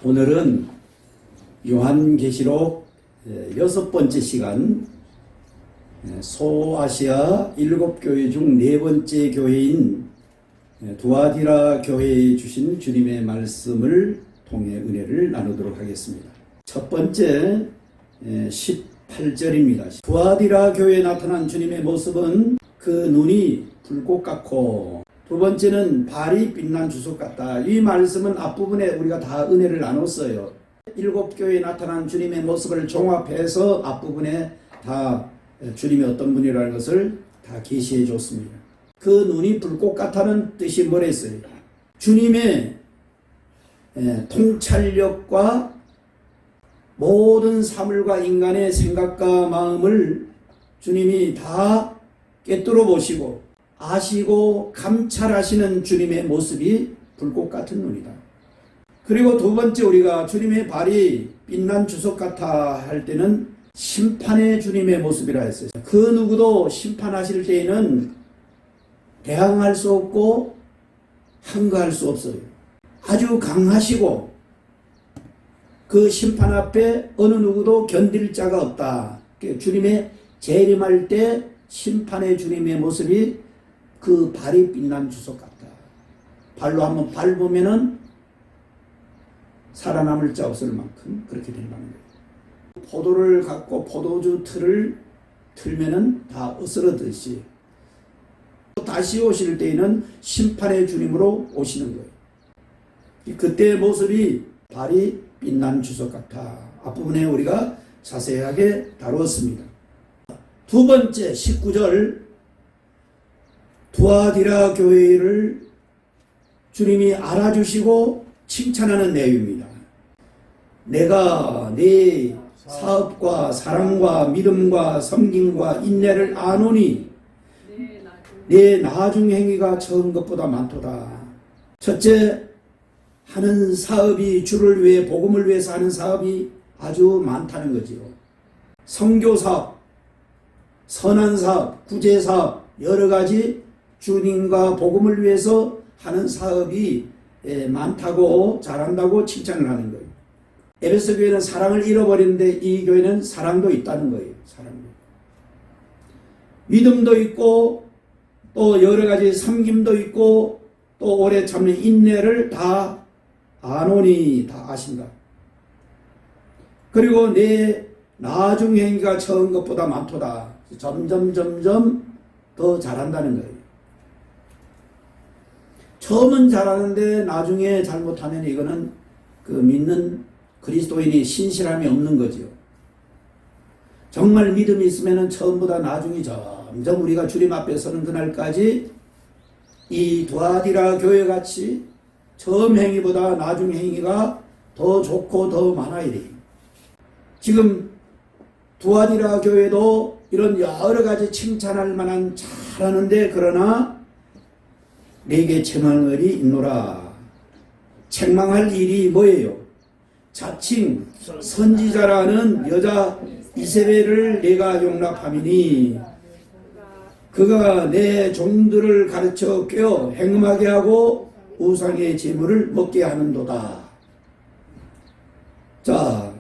오늘은 요한계시록 6번째 시간, 소아시아 7교회 중 4번째 교회인 두아디라 교회에 주신 주님의 말씀을 통해 은혜를 나누도록 하겠습니다. 첫 번째 18절입니다. 두아디라 교회에 나타난 주님의 모습은 그 눈이 불꽃 같고, 두 번째는 발이 빛난 주석 같다. 이 말씀은 앞부분에 우리가 다 은혜를 나눴어요. 7교회에 나타난 주님의 모습을 종합해서 앞부분에 다 주님이 어떤 분이라는 것을 다 계시해 줬습니다. 그 눈이 불꽃 같다는 뜻이 뭐랬어요? 주님의 통찰력과 모든 사물과 인간의 생각과 마음을 주님이 다 꿰뚫어 보시고 아시고 감찰하시는 주님의 모습이 불꽃 같은 눈이다. 그리고 두 번째, 우리가 주님의 발이 빛난 주석 같아 할 때는 심판의 주님의 모습이라 했어요. 그 누구도 심판하실 때에는 대항할 수 없고 항거할 수 없어요. 아주 강하시고 그 심판 앞에 어느 누구도 견딜 자가 없다. 주님의 재림할 때 심판의 주님의 모습이 그 발이 빛난 주석 같다. 발로 한번 밟으면은 살아남을 자 없을 만큼 그렇게 된다는 거예요. 포도를 갖고 포도주 틀을 틀면은 다 으스러듯이 다시 오실 때에는 심판의 주님으로 오시는 거예요. 그때의 모습이 발이 빛난 주석 같아. 앞부분에 우리가 자세하게 다루었습니다. 두 번째 19절, 두아디라 교회를 주님이 알아주시고 칭찬하는 내용입니다. 내가 네 사업과 사랑과 믿음과 섬김과 인내를 아노니 내 나중 행위가 처음 것보다 많도다. 첫째, 하는 사업이 주를 위해 복음을 위해서 하는 사업이 아주 많다는 거지요. 선교 사업, 선한 사업, 구제 사업, 여러 가지 주님과 복음을 위해서 하는 사업이 많다고 잘한다고 칭찬을 하는 거예요. 에베소 교회는 사랑을 잃어버렸는데 이 교회는 사랑도 있다는 거예요. 사랑도. 믿음도 있고 또 여러 가지 섬김도 있고 또 오래 참는 인내를 다 아노니 다 아신다. 그리고 내 나중 행위가 처음 것보다 많도다. 점점 더 잘한다는 거예요. 처음은 잘하는데 나중에 잘못하면 이거는 그 믿는 그리스도인이 신실함이 없는 거지요. 정말 믿음이 있으면 처음보다 나중이 점점 우리가 주님 앞에 서는 그날까지 이 두아디라 교회같이 처음 행위보다 나중 행위가 더 좋고 더 많아야 돼요. 지금 두아디라 교회도 이런 여러 가지 칭찬할 만한 잘하는데, 그러나 내게 책망할 일이 있노라. 책망할 일이 뭐예요? 자칭 선지자라는 여자 이세벨을 내가 용납함이니 그가 내 종들을 가르쳐 꿰어 행음하게 하고 우상의 제물을 먹게 하는도다. 자,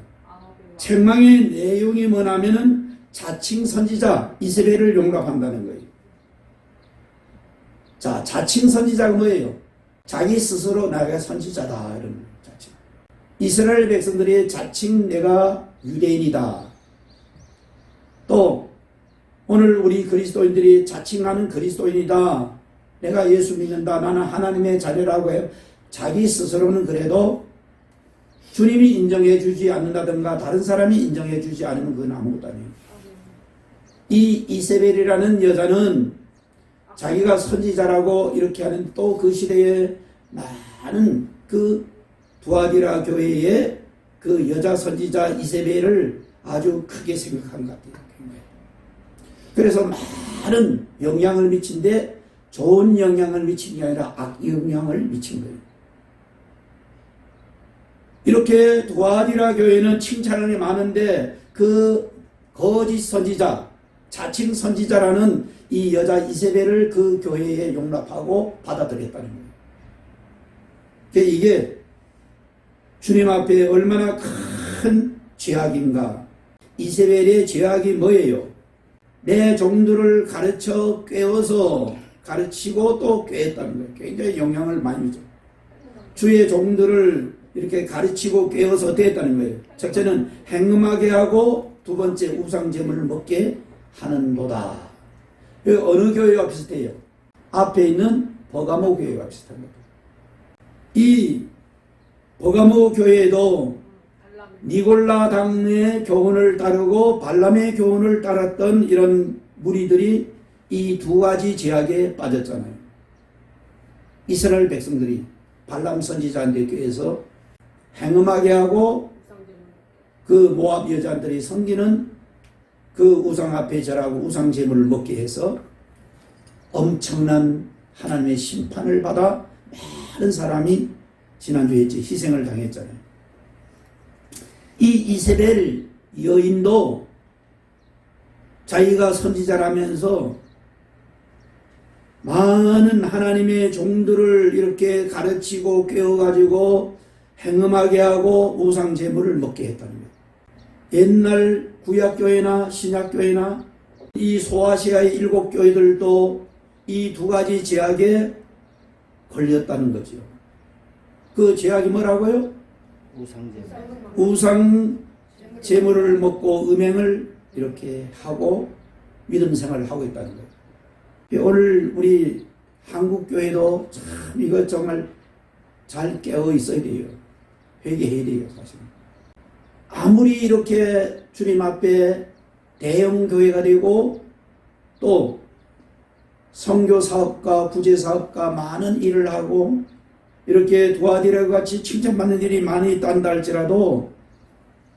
책망의 내용이 뭐냐면은 자칭 선지자 이세벨을 용납한다는 거예요. 자, 자칭 선지자가 뭐예요? 자기 스스로 내가 선지자다 이런 자칭. 이스라엘 백성들이 자칭 내가 유대인이다. 또 오늘 우리 그리스도인들이 자칭하는 그리스도인이다. 내가 예수 믿는다. 나는 하나님의 자녀라고 해요. 자기 스스로는 그래도 주님이 인정해 주지 않는다든가 다른 사람이 인정해 주지 않으면 그건 아무것도 아니에요. 이 이세벨이라는 여자는 자기가 선지자라고 이렇게 하는, 또 그 시대에 많은 그 두아디라 교회의 그 여자 선지자 이세벨을 아주 크게 생각한 것 같아요. 그래서 많은 영향을 미친데 좋은 영향을 미친 게 아니라 악영향을 미친 거예요. 이렇게 두아디라 교회는 칭찬이 많은데 그 거짓 선지자, 자칭 선지자라는 이 여자 이세벨을 그 교회에 용납하고 받아들였다는 거예요. 이게 주님 앞에 얼마나 큰 죄악인가. 이세벨의 죄악이 뭐예요? 내 종들을 가르쳐 꿰어서 가르치고 또 꿰었다는 거예요. 굉장히 영향을 많이 줘. 주의 종들을 이렇게 가르치고 꿰어서 어떻게 했다는 거예요? 첫째는 행음하게 하고 두 번째 우상제물을 먹게 하는도다. 어느 교회와 비슷해요? 앞에 있는 버가모 교회와 비슷한 겁니다. 이 버가모 교회도 니골라 당의 교훈을 따르고 발람의 교훈을 따랐던 이런 무리들이 이 두 가지 죄악에 빠졌잖아요. 이스라엘 백성들이 발람 선지자한테 교회에서 행음하게 하고 그 모압 여자들이 섬기는 그 우상 앞에 절하고 우상 제물을 먹게 해서 엄청난 하나님의 심판을 받아 많은 사람이 지난주에 했지 희생을 당했잖아요. 이 이세벨 여인도 자기가 선지자라면서 많은 하나님의 종들을 이렇게 가르치고 깨워가지고 행음하게 하고 우상 제물을 먹게 했다는 거예요. 옛날 구약교회나 신약교회나 이 소아시아의 7교회들도 이 두 가지 죄악에 걸렸다는 거죠. 그 죄악이 뭐라고요? 우상 제물을 먹고 음행을 이렇게 하고 믿음 생활을 하고 있다는 거예요. 오늘 우리 한국교회도 참 이거 정말 잘 깨어 있어야 돼요. 회개해야 돼요, 사실. 아무리 이렇게 주님 앞에 대형 교회가 되고 또 선교 사업가, 구제 사업가 많은 일을 하고 이렇게 도와드려 같이 칭찬받는 일이 많이 있단다 할지라도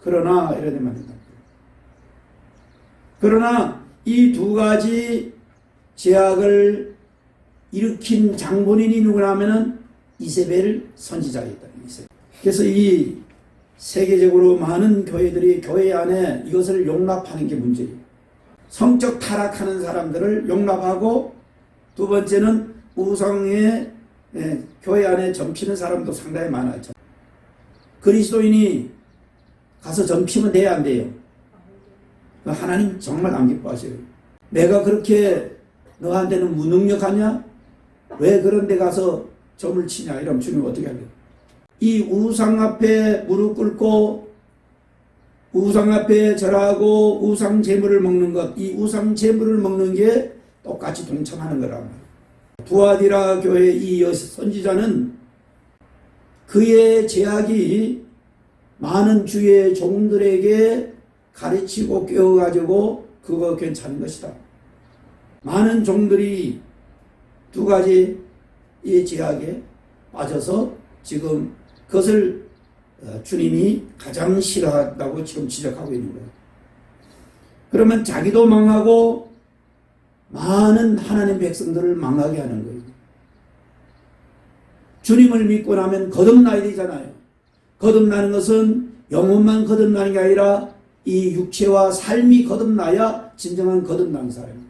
그러나 이래 되면 안 된다. 그러나 이 두 가지 죄악을 일으킨 장본인이 누구냐 하면은 이세벨 선지자이다. 그래서 이 세계적으로 많은 교회들이 교회 안에 이것을 용납하는 게 문제예요. 성적 타락하는 사람들을 용납하고 두 번째는 우상에 교회 안에 점피는 사람도 상당히 많아요. 그리스도인이 가서 점피면 돼야 안 돼요? 하나님 정말 안 기뻐하셔요. 내가 그렇게 너한테는 무능력하냐? 왜 그런 데 가서 점을 치냐? 이러면 주님 어떻게 하냐? 이 우상 앞에 무릎 꿇고 우상 앞에 절하고 우상 제물을 먹는 것, 이 우상 제물을 먹는 게 똑같이 동참하는 거란 말이에요. 두아디라 교회 이 선지자는 그의 죄악이 많은 주의 종들에게 가르치고 깨워가지고 그거 괜찮은 것이다. 많은 종들이 두 가지 이 죄악에 빠져서 지금 그것을 주님이 가장 싫어한다고 지금 지적하고 있는 거예요. 그러면 자기도 망하고 많은 하나님 백성들을 망하게 하는 거예요. 주님을 믿고 나면 거듭나야 되잖아요. 거듭나는 것은 영혼만 거듭나는 게 아니라 이 육체와 삶이 거듭나야 진정한 거듭나는 사람이에요.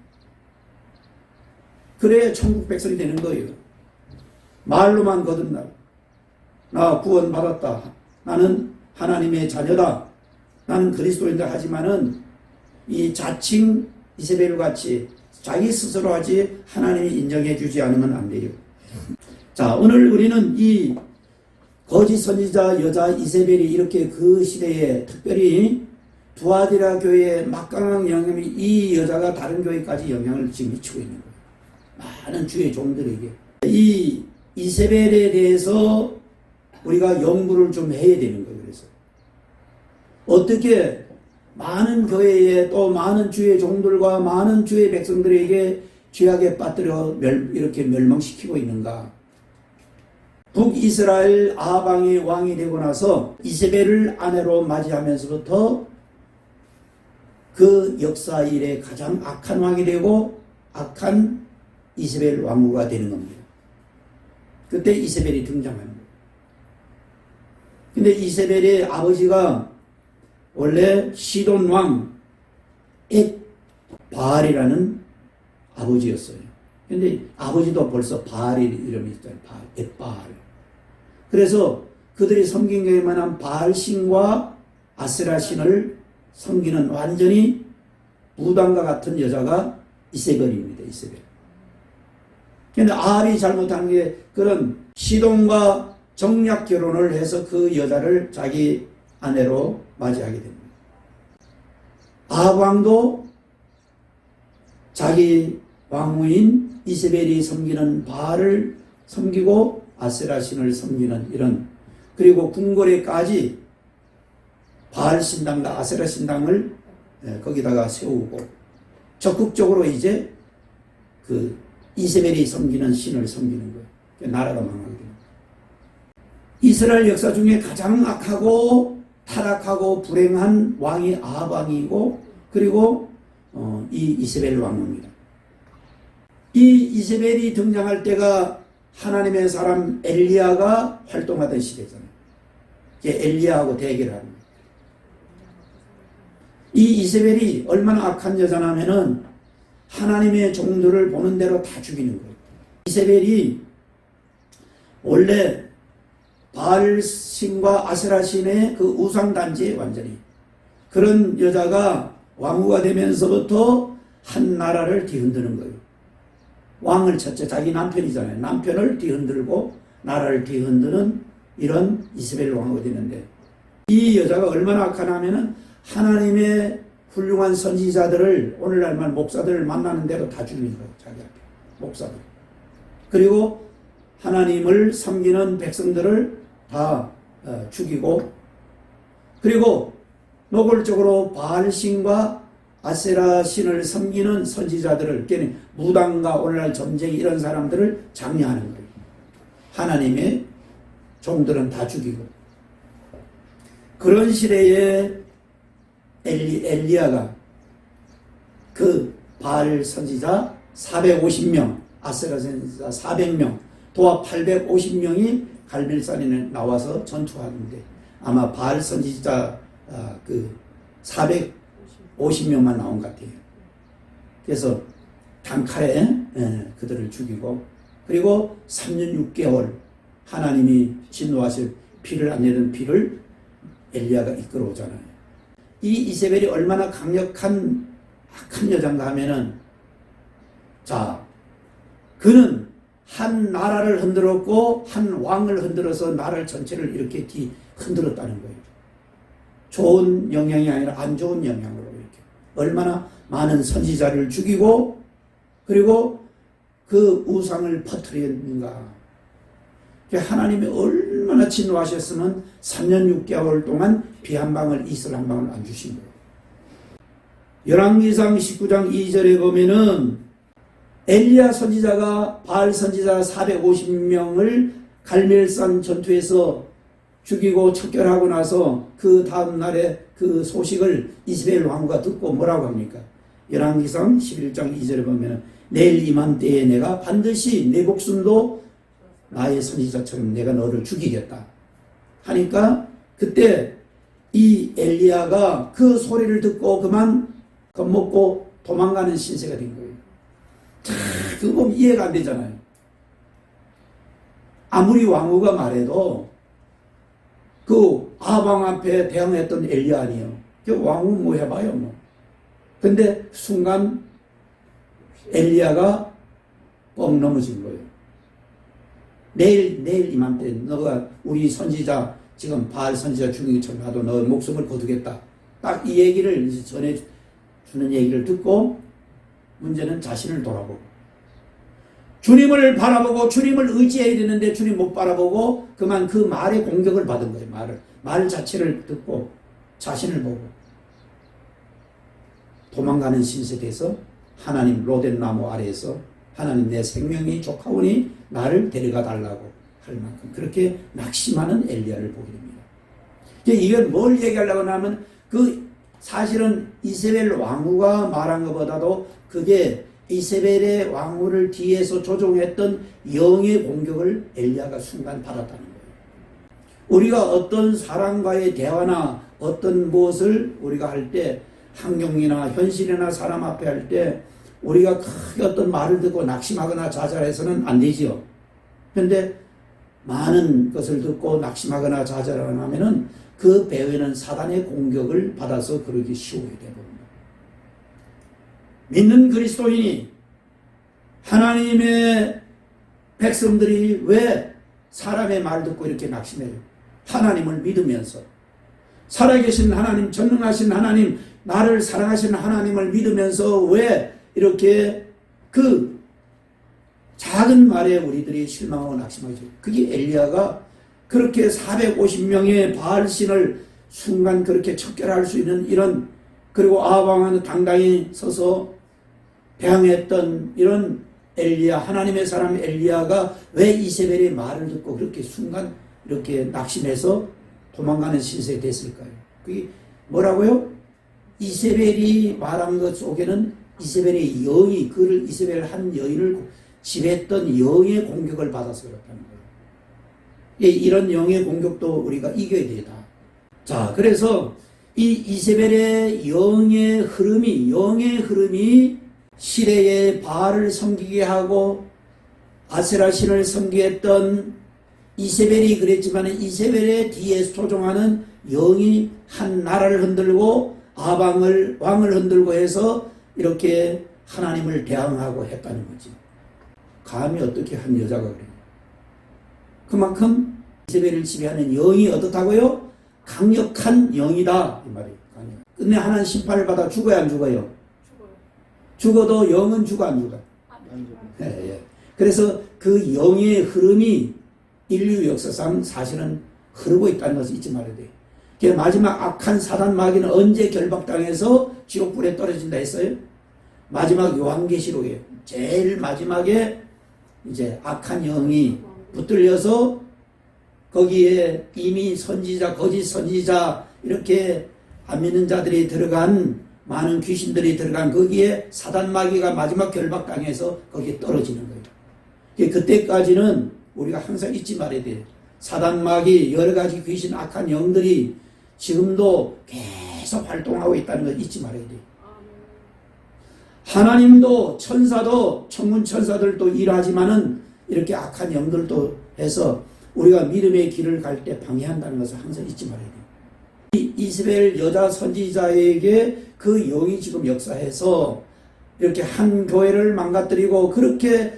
그래야 천국 백성이 되는 거예요. 말로만 거듭나고 나 구원받았다. 나는 하나님의 자녀다. 나는 그리스도인다 하지만은 이 자칭 이세벨 같이 자기 스스로 하지 하나님이 인정해 주지 않으면 안 돼요. 자, 오늘 우리는 이 거짓 선지자 여자 이세벨이 이렇게 그 시대에 특별히 두아디라 교회에 막강한 영향이 이 여자가 다른 교회까지 영향을 지금 미치고 있는 거예요. 많은 주의 종들에게. 이 이세벨에 대해서 우리가 연구를 좀 해야 되는 거예요. 그래서 어떻게 많은 교회에 또 많은 주의 종들과 많은 주의 백성들에게 죄악에 빠뜨려 이렇게 멸망시키고 있는가. 북이스라엘 아방이 왕이 되고 나서 이세벨을 아내로 맞이하면서부터 그 역사 이래 가장 악한 왕이 되고 악한 이세벨 왕후가 되는 겁니다. 그때 이세벨이 등장하는 거예요. 근데 이세벨의 아버지가 원래 시돈 왕 엣바알이라는 아버지였어요. 근데 아버지도 벌써 바알이 이름이 있잖아요. 엣바알. 그래서 그들이 섬긴 게만한 바알신과 아세라신을 섬기는 완전히 무당과 같은 여자가 이세벨입니다. 이세벨. 그런데 아합이 잘못한 게 그런 시돈과 정략 결혼을 해서 그 여자를 자기 아내로 맞이하게 됩니다. 아합 왕도 자기 왕후인 이세벨이 섬기는 바알을 섬기고 아세라 신을 섬기는 이런, 그리고 궁궐에까지 바알 신당과 아세라 신당을 거기다가 세우고 적극적으로 이제 그 이세벨이 섬기는 신을 섬기는 거예요. 나라가 망하게 됩니다. 이스라엘 역사 중에 가장 악하고 타락하고 불행한 왕이 아합 왕이고, 그리고 이 이세벨 왕입니다. 이 이세벨이 등장할 때가 하나님의 사람 엘리야가 활동하던 시대잖아요. 이제 엘리야하고 대결하는 거예요. 이 이세벨이 얼마나 악한 여자냐면은 하나님의 종들을 보는 대로 다 죽이는 거예요. 이세벨이 원래 바알신과 아세라신의 그 우상단지에 완전히 그런 여자가 왕후가 되면서부터 한 나라를 뒤흔드는 거예요. 왕을 첫째, 자기 남편이잖아요. 남편을 뒤흔들고 나라를 뒤흔드는 이런 이세벨 왕후가 되는데, 이 여자가 얼마나 악하냐면은 하나님의 훌륭한 선지자들을, 오늘날만 목사들을 만나는 대로 다 죽이는 거예요. 자기 앞에 목사들. 그리고 하나님을 섬기는 백성들을 다 죽이고, 그리고 노골적으로 바알신과 아세라 신을 섬기는 선지자들을, 무당과 오늘날 점쟁이 이런 사람들을 장려하는 거예요. 하나님의 종들은 다 죽이고. 그런 시대에 엘리야가 그 바알 선지자 450명, 아세라 선지자 400명, 도합 850명이 갈멜산에 나와서 전투하는데, 아마 바알 선지자 그 450명만 나온 것 같아요. 그래서 단칼에 그들을 죽이고, 그리고 3년 6개월 하나님이 진노하실 피를 안 내는 피를 엘리야가 이끌어오잖아요. 이 이세벨이 얼마나 강력한 악한 여자인가 하면은, 자, 그는 한 나라를 흔들었고 한 왕을 흔들어서 나라를 전체를 이렇게 흔들었다는 거예요. 좋은 영향이 아니라 안 좋은 영향으로 이렇게 얼마나 많은 선지자를 죽이고, 그리고 그 우상을 퍼뜨렸는가. 하나님이 얼마나 진노하셨으면 3년 6개월 동안 비 한 방울, 이슬 한 방울 안 주신 거예요. 열왕기상 19장 2절에 보면은 엘리야 선지자가 바알 선지자 450명을 갈멜산 전투에서 죽이고 척결하고 나서 그 다음 날에 그 소식을 이스라엘 왕후가 듣고 뭐라고 합니까? 열왕기상 11장 2절에 보면 내일 이맘때에 내가 반드시 내 목숨도 나의 선지자처럼 내가 너를 죽이겠다 하니까, 그때 이 엘리야가 그 소리를 듣고 그만 겁먹고 도망가는 신세가 된 거예요. 그거 보면 이해가 안 되잖아요. 아무리 왕후가 말해도 그 아방 앞에 대항했던 엘리야 아니에요. 그 왕후 뭐 해봐요 뭐. 근데 순간 엘리야가 뻥 넘어진 거예요. 내일 이맘때 너가 우리 선지자 지금 바알 선지자 죽이기 전에 나도 너 목숨을 거두겠다. 딱 이 얘기를 전해주는 얘기를 듣고 문제는 자신을 돌아보고 주님을 바라보고 주님을 의지해야 되는데 주님 못 바라보고 그만 그 말의 공격을 받은 거예요. 말 자체를 듣고 자신을 보고 도망가는 신세 돼서 하나님 로덴 나무 아래에서 하나님 내 생명이 족하오니 나를 데려가 달라고 할 만큼 그렇게 낙심하는 엘리야를 보게 됩니다. 이건 뭘 얘기하려고 하면 그 사실은 이세벨 왕후가 말한 것보다도 그게 이세벨의 왕후를 뒤에서 조종했던 영의 공격을 엘리야가 순간 받았다는 거예요. 우리가 어떤 사람과의 대화나 어떤 무엇을 우리가 할 때 환경이나 현실이나 사람 앞에 할 때 우리가 크게 어떤 말을 듣고 낙심하거나 좌절해서는 안 되지요. 그런데 많은 것을 듣고 낙심하거나 좌절하거나 하면은 그 배후에는 사단의 공격을 받아서 그러기 쉬워야 되거든요. 믿는 그리스도인이 하나님의 백성들이 왜 사람의 말 듣고 이렇게 낙심해요? 하나님을 믿으면서 살아계신 하나님, 전능하신 하나님, 나를 사랑하시는 하나님을 믿으면서 왜 이렇게 그 작은 말에 우리들이 실망하고 낙심하죠? 그게 엘리야가 그렇게 450명의 바알신을 순간 그렇게 척결할 수 있는 이런, 그리고 아합 당당히 서서 대항했던 이런 엘리야, 하나님의 사람 엘리야가 왜 이세벨의 말을 듣고 그렇게 순간 이렇게 낙심해서 도망가는 신세가 됐을까요? 그게 뭐라고요? 이세벨이 말한 것 속에는 이세벨의 영이, 그를 이세벨 한 여인을 지배했던 영의 공격을 받아서 그렇다는 거예요. 이런 영의 공격도 우리가 이겨야 되다. 자, 그래서 이 이세벨의 영의 흐름이 시대의 바알을 섬기게 하고 아세라 신을 섬기했던 이세벨이 그랬지만 이세벨의 뒤에 소종하는 영이 한 나라를 흔들고 아방을 왕을 흔들고 해서 이렇게 하나님을 대항하고 했다는 거지. 감히 어떻게 한 여자가 그래요? 그만큼 이세벨을 지배하는 영이 어떻다고요? 강력한 영이다 이 말이에요. 끝내 하나님 심판을 받아 죽어야 안 죽어요? 죽어도 영은 죽어 안 죽어? 안 죽어. 예, 예. 그래서 그 영의 흐름이 인류 역사상 사실은 흐르고 있다는 것을 잊지 말아야 돼요. 마지막 악한 사단 마귀는 언제 결박당해서 지옥불에 떨어진다 했어요? 마지막 요한계시록이에요. 제일 마지막에 이제 악한 영이 붙들려서 거기에 이미 선지자, 거짓 선지자 이렇게 안 믿는 자들이 들어간, 많은 귀신들이 들어간 거기에 사단 마귀가 마지막 결박당해서 거기에 떨어지는 거예요. 그때까지는 우리가 항상 잊지 말아야 돼요. 사단 마귀, 여러 가지 귀신, 악한 영들이 지금도 계속 활동하고 있다는 걸 잊지 말아야 돼요. 하나님도 천사도, 천군 천사들도 일하지만은 이렇게 악한 영들도 해서 우리가 믿음의 길을 갈 때 방해한다는 것을 항상 잊지 말아야 돼요. 이 이스라엘 여자 선지자에게 그 영이 지금 역사해서 이렇게 한 교회를 망가뜨리고 그렇게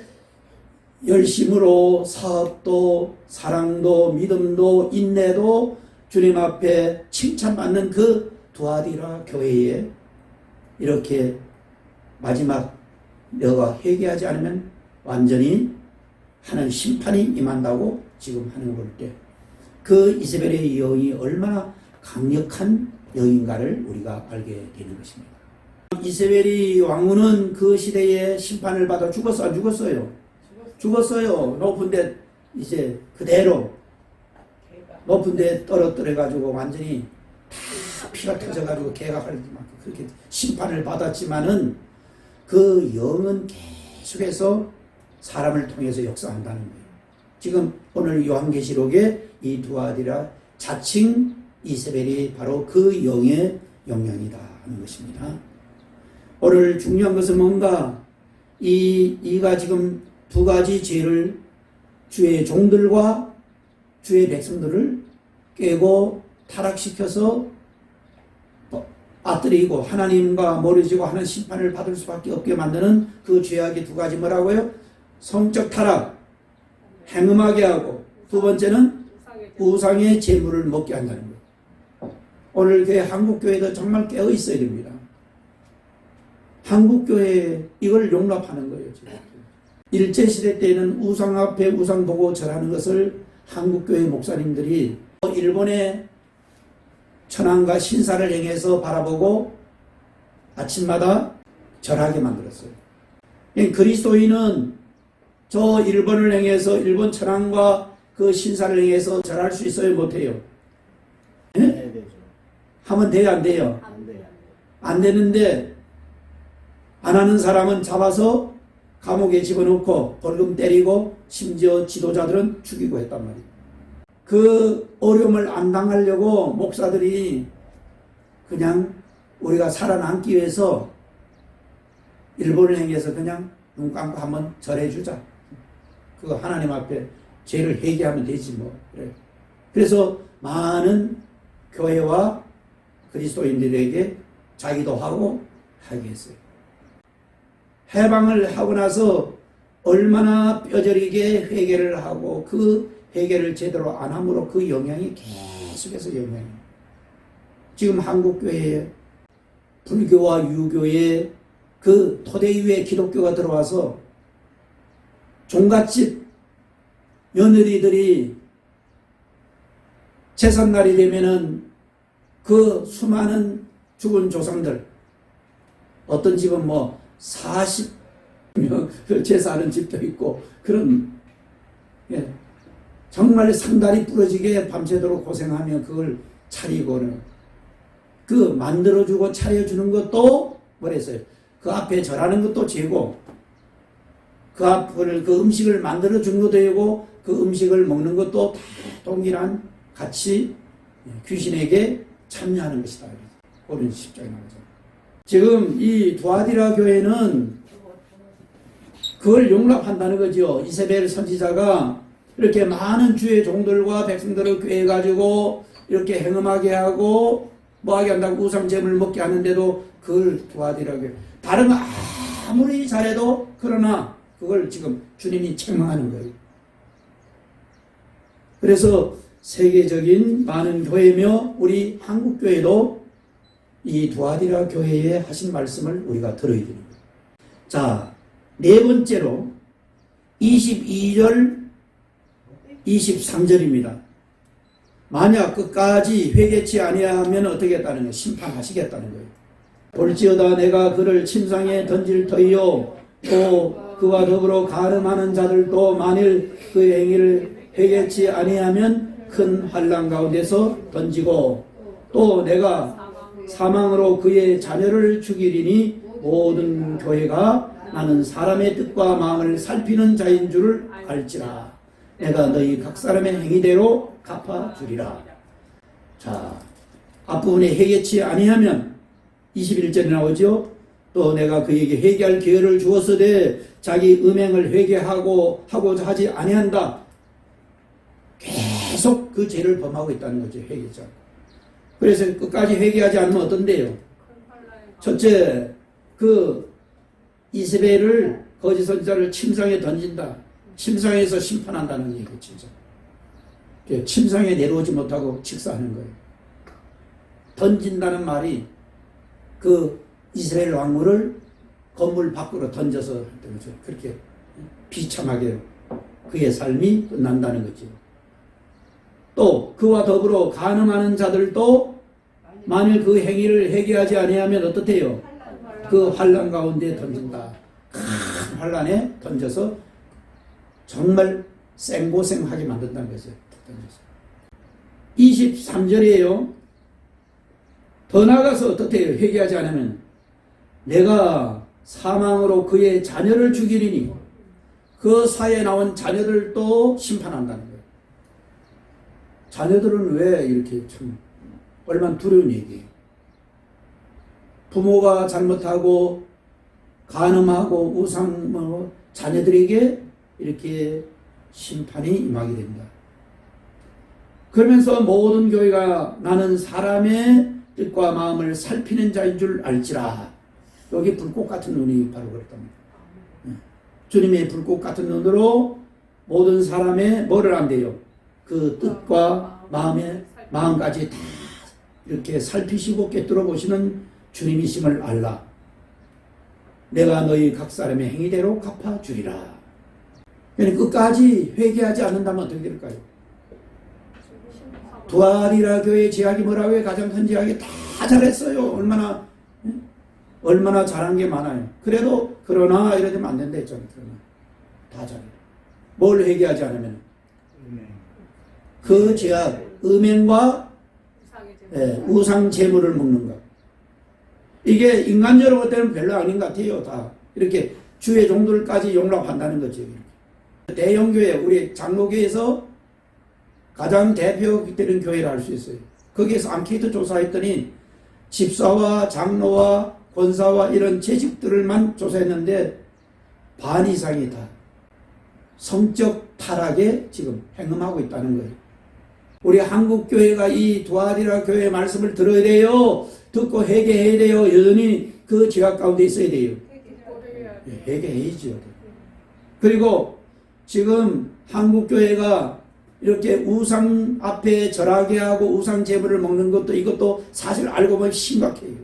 열심으로 사업도 사랑도 믿음도 인내도 주님 앞에 칭찬받는 그 두아디라 교회에 이렇게 마지막 너가 회개하지 않으면 완전히 하는 심판이 임한다고 지금 하는 걸 때 그 이세벨의 영이 얼마나 강력한 영인가를 우리가 알게 되는 것입니다. 이세벨이 왕후는 그 시대에 심판을 받아 죽었어 안 죽었어요? 죽었어요. 높은데 이제 그대로 높은데 떨어뜨려 가지고 완전히 다 피가 터져 가지고 개가 흘리지 않고 그렇게 심판을 받았지만은 그 영은 계속해서 사람을 통해서 역사한다는 거예요. 지금 오늘 요한계시록에 이 두아디라 자칭 이세벨이 바로 그 영의 영향이다 하는 것입니다. 오늘 중요한 것은 뭔가 이가 지금 두 가지 죄를 주의 종들과 주의 백성들을 깨고 타락시켜서 빠뜨리고 하나님과 멀어지고 하는 심판을 받을 수밖에 없게 만드는 그 죄악이 두 가지 뭐라고요? 성적 타락, 행음하게 하고 두 번째는 우상의 재물을 먹게 한다는 거예요. 오늘 교회 한국교회도 정말 깨어 있어야 됩니다. 한국교회 이걸 용납하는 거예요. 지금. 일제시대 때는 우상 앞에 우상 보고 절하는 것을 한국교회 목사님들이 일본의 천황과 신사를 행해서 바라보고 아침마다 절하게 만들었어요. 그리스도인은 저 일본을 행해서 일본 천황과 그 신사를 행해서 절할 수 있어요? 못해요? 네? 하면 돼요? 안 돼요? 안 되는데 안 하는 사람은 잡아서 감옥에 집어넣고 벌금 때리고 심지어 지도자들은 죽이고 했단 말이에요. 그 어려움을 안 당하려고 목사들이 그냥 우리가 살아남기 위해서 일본을 행해서 그냥 눈 감고 한번 절해주자. 그 하나님 앞에 죄를 회개하면 되지 뭐. 그래. 그래서 많은 교회와 그리스도인들에게 자기도 하고 하게 했어요. 해방을 하고 나서 얼마나 뼈저리게 회개를 하고 그 회개를 제대로 안 함으로 그 영향이 계속해서 영향이. 지금 한국교회에 불교와 유교의 그 토대 위에 기독교가 들어와서 종갓집 며느리들이 제삿날이 되면은 그 수많은 죽은 조상들, 어떤 집은 뭐 40명 제사하는 집도 있고 그런, 예, 정말 상다리 부러지게 밤새도록 고생하며 그걸 차리고는 그 만들어주고 차려주는 것도 뭐랬어요? 그 앞에 절하는 것도 죄고 그 앞을 그 음식을 만들어준 것도 되고 그 음식을 먹는 것도 다 동일한 같이 귀신에게 참여하는 것이다. 그런 십자에 나오죠. 지금 이 두아디라 교회는 그걸 용납한다는 거죠. 이세벨 선지자가 이렇게 많은 주의 종들과 백성들을 꾀해가지고 이렇게 행음하게 하고 뭐하게 한다고 우상제물을 먹게 하는데도 그걸 두아디라 교회. 다른 아무리 잘해도 그러나 그걸 지금 주님이 책망하는 거예요. 그래서 세계적인 많은 교회며 우리 한국교회도 이 두아디라 교회에 하신 말씀을 우리가 들어야 되는 거예요. 자, 네 번째로 22절 23절입니다. 만약 끝까지 회개치 아니하면 어떻게 했다는 거예요? 심판하시겠다는 거예요. 볼지어다 내가 그를 침상에 던질 터이요 또 그와 더불어 가늠하는 자들도 만일 그 행위를 회개치 아니하면 큰 환난 가운데서 던지고 또 내가 사망으로 그의 자녀를 죽이리니 모든 교회가 나는 사람의 뜻과 마음을 살피는 자인 줄을 알지라. 내가 너희 각 사람의 행위대로 갚아주리라. 자, 앞부분에 회개치 아니하면 21절에 나오죠. 또 내가 그에게 회개할 기회를 주었으되 자기 음행을 회개하고 하고자 하지 아니한다. 계속 그 죄를 범하고 있다는 거죠. 회개자. 그래서 끝까지 회개하지 않으면 어떤데요? 첫째, 그 이세벨을 거짓 선지자를 침상에 던진다. 침상에서 심판한다는 얘기죠. 진짜. 침상에 내려오지 못하고 직사하는 거예요. 던진다는 말이 그 이스라엘 왕후를 건물 밖으로 던져서 했던 거죠. 그렇게 비참하게 그의 삶이 끝난다는 거죠. 또 그와 더불어 간음하는 자들도 만일 그 행위를 회개하지 아니하면 어떻대요? 그 환난 가운데 던진다. 큰 환난에 던져서 정말 생고생하게 만든다는 거죠. 23절이에요. 더 나아가서 어떻대요? 회개하지 않으면 내가 사망으로 그의 자녀를 죽이리니 그 사이에 나온 자녀들도 심판한다는 거예요. 자녀들은 왜 이렇게 참 얼마나 두려운 얘기예요. 부모가 잘못하고 간음하고 우상 자녀들에게 이렇게 심판이 임하게 됩니다. 그러면서 모든 교회가 나는 사람의 뜻과 마음을 살피는 자인 줄 알지라. 여기 불꽃 같은 눈이 바로 그렇답니다. 주님의 불꽃 같은 눈으로 모든 사람의 뭐를 한대요? 그 뜻과 마음까지 다 이렇게 살피시고 꿰뚫어 보시는 주님이심을 알라. 내가 너희 각 사람의 행위대로 갚아주리라. 그러니까 끝까지 회개하지 않는다면 어떻게 될까요? 두아디라 교회 제약이 뭐라고 해요? 가장 선지하게 다 잘했어요. 얼마나 잘한 게 많아요. 그래도 그러나 이러면 안 된다 했잖아요. 다 잘해요. 뭘 회개하지 않으면? 그 제약, 음행과 우상 제물을 먹는 것. 이게 인간적으로 볼 때는 별로 아닌 것 같아요. 다 이렇게 주의 종들까지 용납한다는 거죠. 대형교회, 우리 장로교회에서 가장 대표되는 교회를 할 수 있어요. 거기에서 앙케이트 조사했더니 집사와 장로와 권사와 이런 재직들을만 조사했는데 반 이상이 다 성적 타락에 지금 행음하고 있다는 거예요. 우리 한국교회가 이 두아디라 교회의 말씀을 들어야 돼요. 듣고 회개해야 돼요. 여전히 그 죄악 가운데 있어야 돼요. 회개해야죠. 그리고 지금 한국교회가 이렇게 우상 앞에 절하게 하고 우상 제물을 먹는 것도 이것도 사실 알고 보면 심각해요.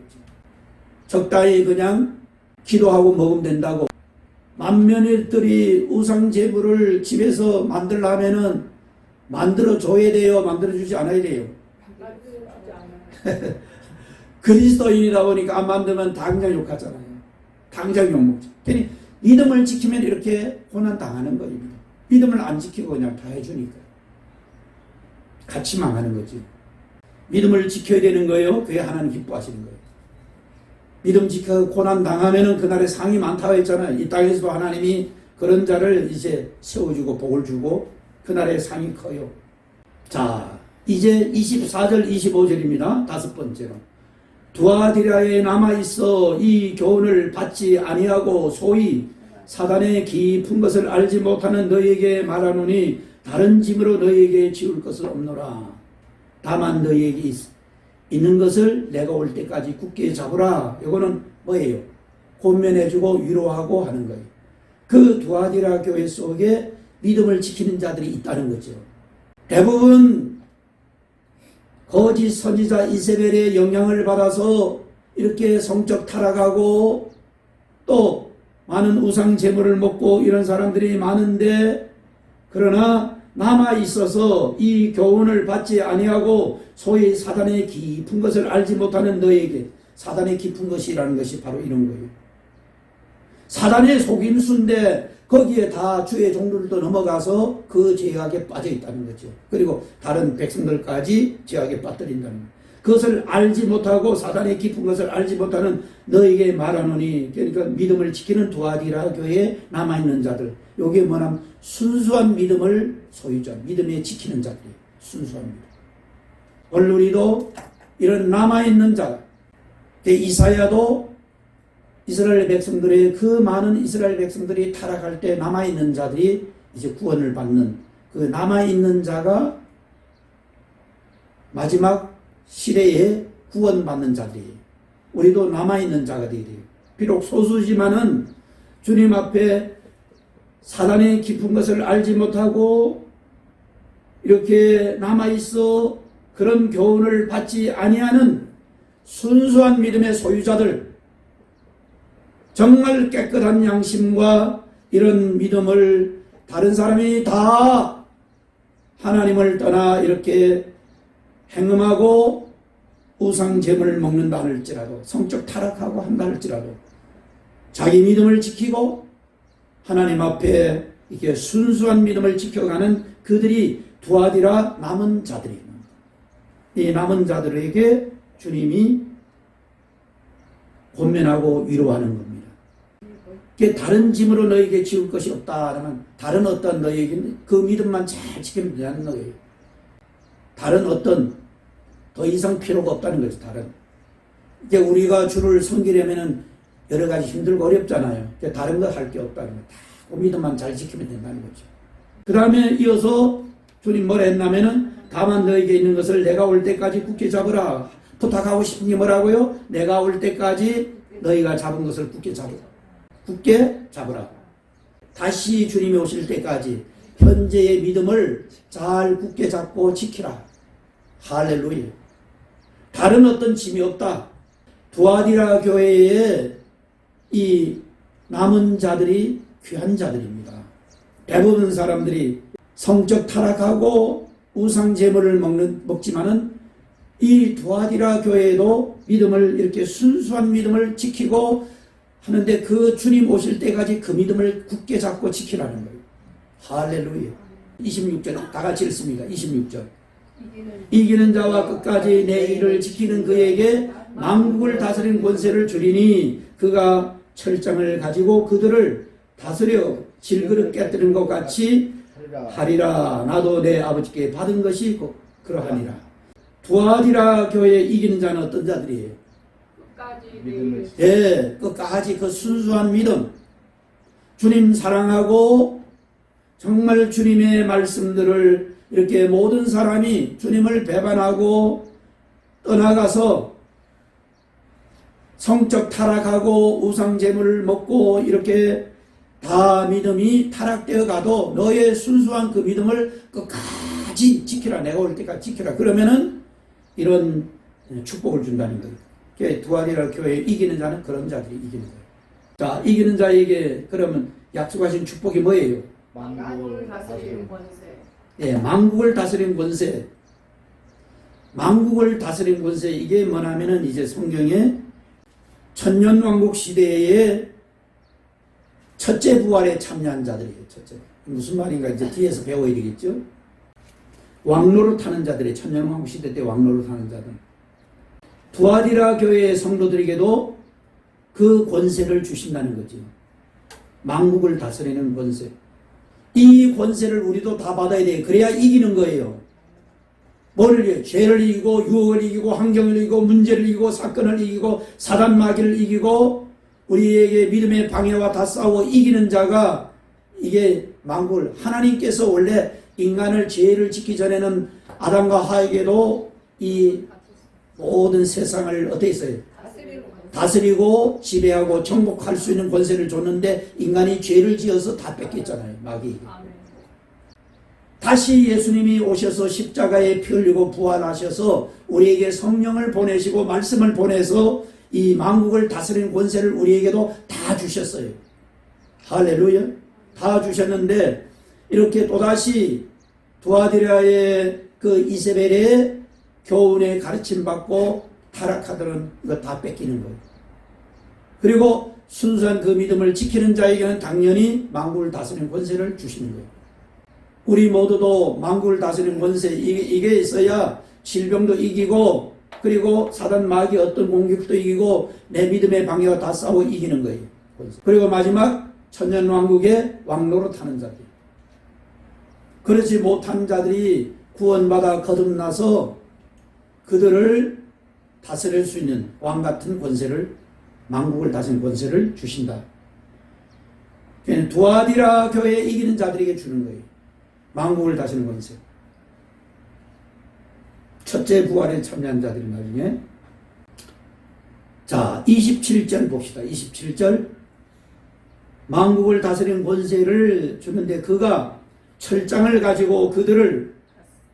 적당히 그냥 기도하고 먹으면 된다고. 만면일들이 우상 제물을 집에서 만들려면은 만들어 줘야 돼요? 만들어 주지 않아야 돼요? 그리스도인이다 보니까 안 만들면 당장 욕하잖아요. 당장 욕먹죠. 그러니 믿음을 지키면 이렇게 고난 당하는 겁니다. 믿음을 안 지키고 그냥 다 해주니까 같이 망하는 거지. 믿음을 지켜야 되는 거예요. 그게 하나님 기뻐하시는 거예요. 믿음 지켜 고난 당하면은 그날의 상이 많다고 했잖아요. 이 땅에서도 하나님이 그런 자를 이제 세워주고 복을 주고 그날의 상이 커요. 자, 이제 24절 25절입니다. 다섯 번째로. 두아디라에 남아있어 이 교훈을 받지 아니하고 소위 사단의 깊은 것을 알지 못하는 너희에게 말하노니 다른 짐으로 너희에게 지울 것은 없노라. 다만 너희에게 있는 것을 내가 올 때까지 굳게 잡으라. 이거는 뭐예요? 권면해주고 위로하고 하는 거예요. 그 두아디라 교회 속에 믿음을 지키는 자들이 있다는 거죠. 대부분 거짓 선지자 이세벨의 영향을 받아서 이렇게 성적 타락하고 또 많은 우상 제물을 먹고 이런 사람들이 많은데, 그러나 남아 있어서 이 교훈을 받지 아니하고 소위 사단의 깊은 것을 알지 못하는 너에게, 사단의 깊은 것이라는 것이 바로 이런 거예요. 사단의 속임수인데 거기에 다 주의 종들도 넘어가서 그 죄악에 빠져 있다는 거죠. 그리고 다른 백성들까지 죄악에 빠뜨린다는 거예요. 그것을 알지 못하고 사단의 깊은 것을 알지 못하는 너에게 말하노니, 그러니까 믿음을 지키는 두아디라 교회에 남아있는 자들, 요게 뭐냐면 순수한 믿음을 소유자, 믿음에 지키는 자들이 순수한 믿음. 오늘 우리도 이런 남아있는 자, 이사야도 이스라엘 백성들의 그 많은 이스라엘 백성들이 타락할 때 남아있는 자들이 이제 구원을 받는, 그 남아있는 자가 마지막 시대에 구원받는 자들이에요. 우리도 남아있는 자가 되어야 돼요. 비록 소수지만은 주님 앞에 사단의 깊은 것을 알지 못하고 이렇게 남아있어 그런 교훈을 받지 아니하는 순수한 믿음의 소유자들, 정말 깨끗한 양심과 이런 믿음을 다른 사람이 다 하나님을 떠나 이렇게 행음하고 우상 제물을 먹는다 할지라도, 성적 타락하고 한다 할지라도 자기 믿음을 지키고 하나님 앞에 이렇게 순수한 믿음을 지켜가는 그들이 두아디라 남은 자들입니다. 이 남은 자들에게 주님이 권면하고 위로하는 겁니다. 다른 짐으로 너에게 지울 것이 없다 하면 다른 어떤 너에게는 그 믿음만 잘 지키면 되는 거예요. 다른 어떤 더 이상 필요가 없다는 거죠. 다른 이제 우리가 주를 섬기려면은 여러 가지 힘들고 어렵잖아요. 다른 거 할 게 없다는 거. 그 믿음만 잘 지키면 된다는 거죠. 그 다음에 이어서 주님 뭐라 했냐면은 다만 너에게 있는 것을 내가 올 때까지 굳게 잡으라. 부탁하고 싶은 게 뭐라고요? 내가 올 때까지 너희가 잡은 것을 굳게 잡으라. 굳게 잡으라. 다시 주님이 오실 때까지 현재의 믿음을 잘 굳게 잡고 지키라. 할렐루야. 다른 어떤 짐이 없다. 두아디라 교회에 이 남은 자들이 귀한 자들입니다. 대부분 사람들이 성적 타락하고 우상 제물을 먹지만은 이 두아디라 교회에도 믿음을 이렇게 순수한 믿음을 지키고 하는데 그 주님 오실 때까지 그 믿음을 굳게 잡고 지키라는 거예요. 할렐루야. 26절 다 같이 읽습니다. 26절. 이기는 자와 끝까지 내 일을 지키는 그에게 만국을 다스린 권세를 주리니 그가 철장을 가지고 그들을 다스려 질그릇 깨뜨리는 것 같이 하리라. 나도 내 아버지께 받은 것이 그러하니라. 두아디라 교회에 이기는 자는 어떤 자들이에요? 끝까지 그 순수한 믿음, 주님 사랑하고 정말 주님의 말씀들을 이렇게 모든 사람이 주님을 배반하고 떠나가서 성적 타락하고 우상제물을 먹고 이렇게 다 믿음이 타락되어 가도 너의 순수한 그 믿음을 끝까지 지키라. 내가 올 때까지 지키라. 그러면은 이런 축복을 준다는 거예요. 두아리라 교회 이기는 자는 그런 자들이 이기는 거예요. 자, 이기는 자에게 그러면 약속하신 축복이 뭐예요? 만국을 다스리는 권세. 예, 만국을 다스리는 권세. 만국을 다스리는 권세. 이게 뭐냐면은 이제 성경에 천년왕국 시대에 첫째 부활에 참여한 자들이에요. 첫째. 무슨 말인가 이제 뒤에서 배워야 되겠죠. 왕로로 타는 자들이 천년왕국 시대 때 왕로로 타는 자들. 두아디라 교회의 성도들에게도 그 권세를 주신다는 거죠. 만국을 다스리는 권세. 이 권세를 우리도 다 받아야 돼요. 그래야 이기는 거예요. 뭐를 이겨요? 죄를 이기고 유혹을 이기고 환경을 이기고 문제를 이기고 사건을 이기고 사단 마귀를 이기고 우리에게 믿음의 방해와 다 싸워 이기는 자가 이게 만국을 하나님께서 원래 인간을 죄를 짓기 전에는 아담과 하에게도 이 모든 세상을 어떻게 했어요? 다스리고 지배하고 정복할 수 있는 권세를 줬는데 인간이 죄를 지어서 다 뺏겼잖아요. 마귀에게. 다시 예수님이 오셔서 십자가에 피 흘리고 부활하셔서 우리에게 성령을 보내시고 말씀을 보내서 이 만국을 다스리는 권세를 우리에게도 다 주셨어요. 할렐루야. 다 주셨는데 이렇게 또다시 두아디라의 그 이세벨의 교훈에 가르침 받고 타락하들은 이거 다 뺏기는 거예요. 그리고 순수한 그 믿음을 지키는 자에게는 당연히 만국을 다스리는 권세를 주시는 거예요. 우리 모두도 만국을 다스리는 권세 이게 있어야 질병도 이기고 그리고 사단 마귀 어떤 공격도 이기고 내 믿음의 방해와 다 싸워 이기는 거예요. 그리고 마지막 천년왕국의 왕로로 타는 자들. 그렇지 못한 자들이 구원받아 거듭나서 그들을 다스릴 수 있는 왕같은 권세를 만국을 다스리는 권세를 주신다. 두아디라 교회에 이기는 자들에게 주는 거예요. 만국을 다스리는 권세. 첫째 부활에 참여한 자들이 나중에. 자, 27절 봅시다. 27절. 만국을 다스리는 권세를 주는데 그가 철장을 가지고 그들을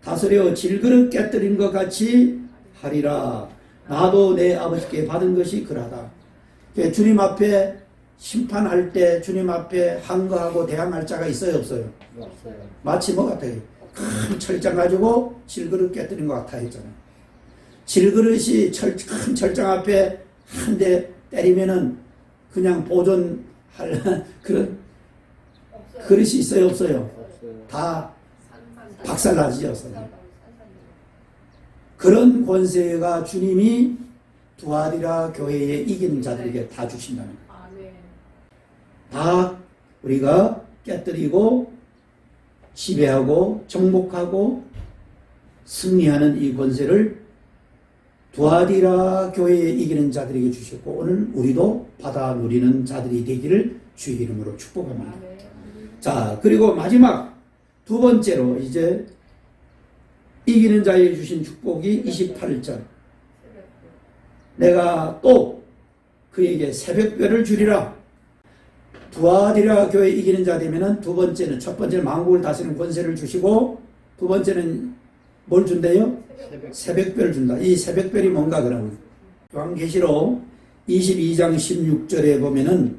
다스려 질그릇 깨뜨린 것 같이 하리라. 나도 내 아버지께 받은 것이 그러하다. 주님 앞에 심판할 때 주님 앞에 항거하고 대항할 자가 있어요, 없어요? 없어요. 마치 뭐 같아요? 큰 철장 가지고 질그릇 깨뜨린 것 같아 했잖아요. 질그릇이 큰 철장 앞에 한 대 때리면은 그냥 보존할 그런 없어요. 그릇이 있어요, 없어요? 없어요. 다 박살나지요. 그런 권세가 주님이 두아디라 교회에 이기는 자들에게 다 주신다는 거예요. 다 우리가 깨뜨리고 지배하고 정복하고 승리하는 이 권세를 두아디라 교회에 이기는 자들에게 주셨고 오늘 우리도 받아 누리는 자들이 되기를 주의 이름으로 축복합니다. 자, 그리고 마지막 두 번째로 이제 이기는 자에게 주신 축복이 28절. 내가 또 그에게 새벽별을 주리라. 두아디라 교회 이기는 자 되면은 두 번째는 첫 번째는 만국을 다스리는 권세를 주시고 두 번째는 뭘 준대요? 새벽별을 준다. 이 새벽별이 뭔가 그러면 요한계시록 22장 16절에 보면은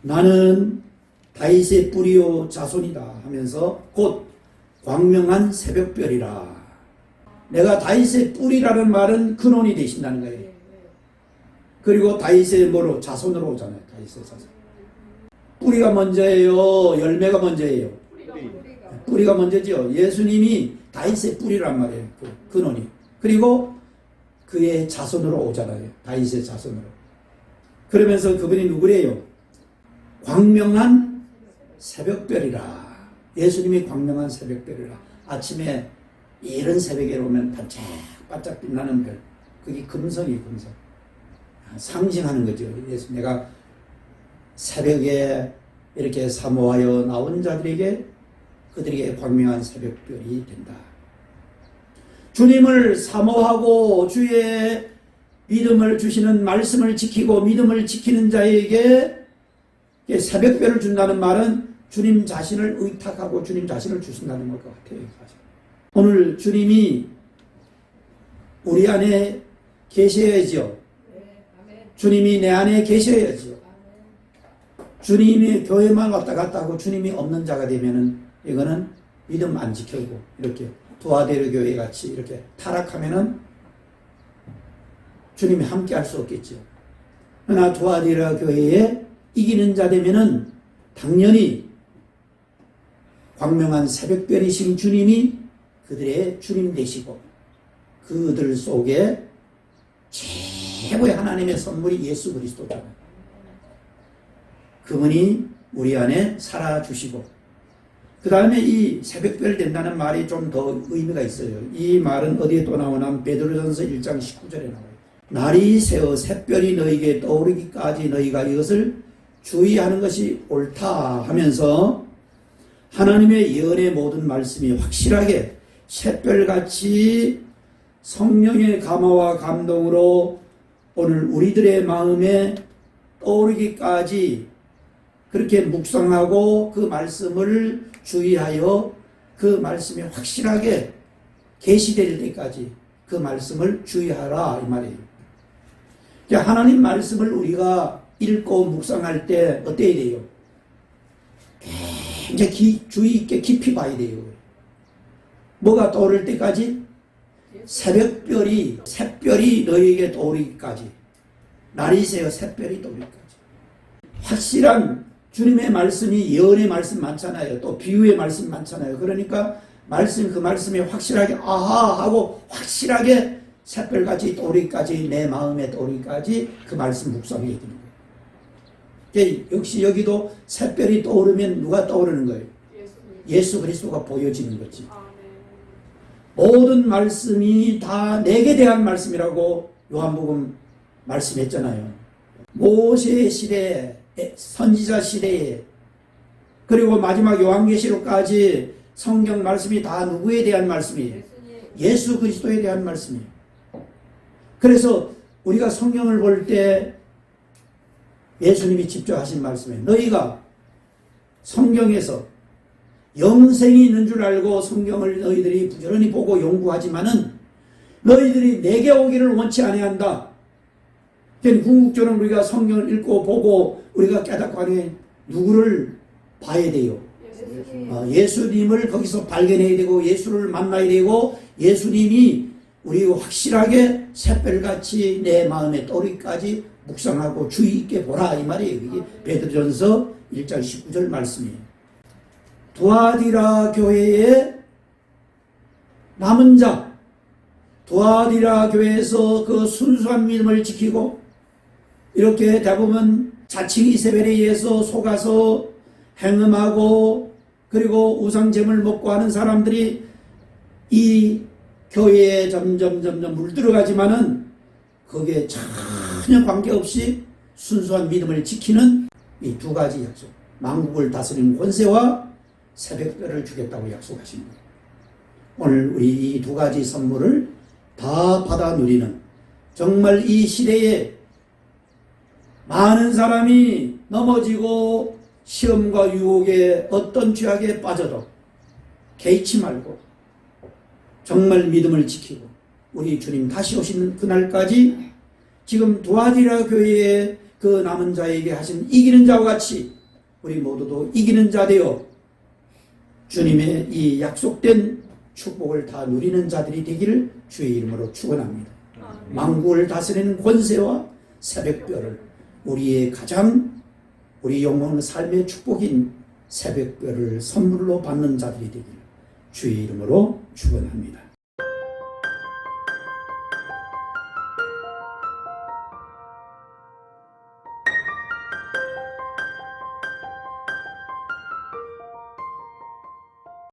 나는 다윗의 뿌리요 자손이다 하면서 곧 광명한 새벽별이라. 내가 다윗의 뿌리라는 말은 근원이 되신다는 거예요. 그리고 다윗의 뭐로? 자손으로 오잖아요. 다윗의 자손. 뿌리가 먼저예요? 열매가 먼저예요? 뿌리가 먼저죠. 예수님이 다윗의 뿌리란 말이에요. 그 근원이. 그리고 그의 자손으로 오잖아요. 다윗의 자손으로. 그러면서 그분이 누구래요? 광명한 새벽별이라. 예수님이 광명한 새벽별이라. 아침에 이른 새벽에 오면 반짝반짝 빛나는 별. 그게 금성이에요. 금성. 상징하는 거죠. 예수 내가 새벽에 이렇게 사모하여 나온 자들에게 그들에게 광명한 새벽별이 된다. 주님을 사모하고 주의 믿음을 주시는 말씀을 지키고 믿음을 지키는 자에게 새벽별을 준다는 말은 주님 자신을 의탁하고 주님 자신을 주신다는 것 같아요. 오늘 주님이 우리 안에 계셔야죠. 주님이 내 안에 계셔야죠. 주님이 교회만 왔다 갔다 하고 주님이 없는 자가 되면은 이거는 믿음 안 지켜고 이렇게 두아데르 교회 같이 이렇게 타락하면은 주님이 함께 할 수 없겠죠. 그러나 두아데르 교회에 이기는 자 되면은 당연히 광명한 새벽별이신 주님이 그들의 주님 되시고 그들 속에 최고의 하나님의 선물이 예수 그리스도잖아요. 그분이 우리 안에 살아주시고 그 다음에 이 새벽별 된다는 말이 좀 더 의미가 있어요. 이 말은 어디에 또 나오냐면 베드로전서 1장 19절에 나와요. 날이 새어 새별이 너에게 떠오르기까지 너희가 이것을 주의하는 것이 옳다 하면서 하나님의 예언의 모든 말씀이 확실하게 새별같이 성령의 감화와 감동으로 오늘 우리들의 마음에 떠오르기까지 그렇게 묵상하고 그 말씀을 주의하여 그 말씀이 확실하게 계시될 때까지 그 말씀을 주의하라 이 말이에요. 하나님 말씀을 우리가 읽고 묵상할 때 어때야 돼요? 굉장히 주의 있게 깊이 봐야 돼요. 뭐가 떠오를 때까지? 새벽별이 너희에게 떠오르기까지 날이 새어 새별이 떠오르기까지 확실한 주님의 말씀이 예언의 말씀 많잖아요. 또 비유의 말씀 많잖아요. 그러니까 그 말씀이 확실하게 아하 하고 확실하게 새별같이 떠오르기까지 내 마음에 떠오르기까지 그 말씀 묵상해야 되는 거예요. 역시 여기도 새별이 떠오르면 누가 떠오르는 거예요? 예수 그리스도가 보여지는 거지. 모든 말씀이 다 내게 대한 말씀이라고 요한복음 말씀했잖아요. 모세 시대에 선지자 시대에 그리고 마지막 요한계시록까지 성경 말씀이 다 누구에 대한 말씀이에요? 예수 그리스도에 대한 말씀이에요. 그래서 우리가 성경을 볼 때 예수님이 직접 하신 말씀이에요. 너희가 성경에서 영생이 있는 줄 알고 성경을 너희들이 부지런히 보고 연구하지만은 너희들이 내게 오기를 원치 아니한다. 궁극적으로 우리가 성경을 읽고 보고 우리가 깨닫고 하는 누구를 봐야 돼요? 예수님을 거기서 발견해야 되고 예수를 만나야 되고 예수님이 우리 확실하게 새별같이 내 마음에 떠오르기까지 묵상하고 주의 있게 보라 이 말이에요. 이게 베드로전서 1장 19절 말씀이에요. 두아디라 교회의 남은 자, 두아디라 교회에서 그 순수한 믿음을 지키고 이렇게 대부분 자칭 이세벨에 의해서 속아서 행음하고 그리고 우상잼을 먹고 하는 사람들이 이 교회에 점점 물들어가지만은 거기에 전혀 관계없이 순수한 믿음을 지키는 이 두 가지 약속, 만국을 다스리는 권세와 새벽별을 주겠다고 약속하신 거예요. 오늘 우리 이 두 가지 선물을 다 받아 누리는 정말 이 시대에 많은 사람이 넘어지고 시험과 유혹에 어떤 죄악에 빠져도 개의치 말고 정말 믿음을 지키고 우리 주님 다시 오시는 그날까지 지금 두아디라 교회의 그 남은 자에게 하신 이기는 자와 같이 우리 모두도 이기는 자 되어 주님의 이 약속된 축복을 다 누리는 자들이 되기를 주의 이름으로 축원합니다. 만국을 다스리는 권세와 새벽별을 우리의 가장 우리 영혼 삶의 축복인 새벽별을 선물로 받는 자들이 되기를 주의 이름으로 축원합니다.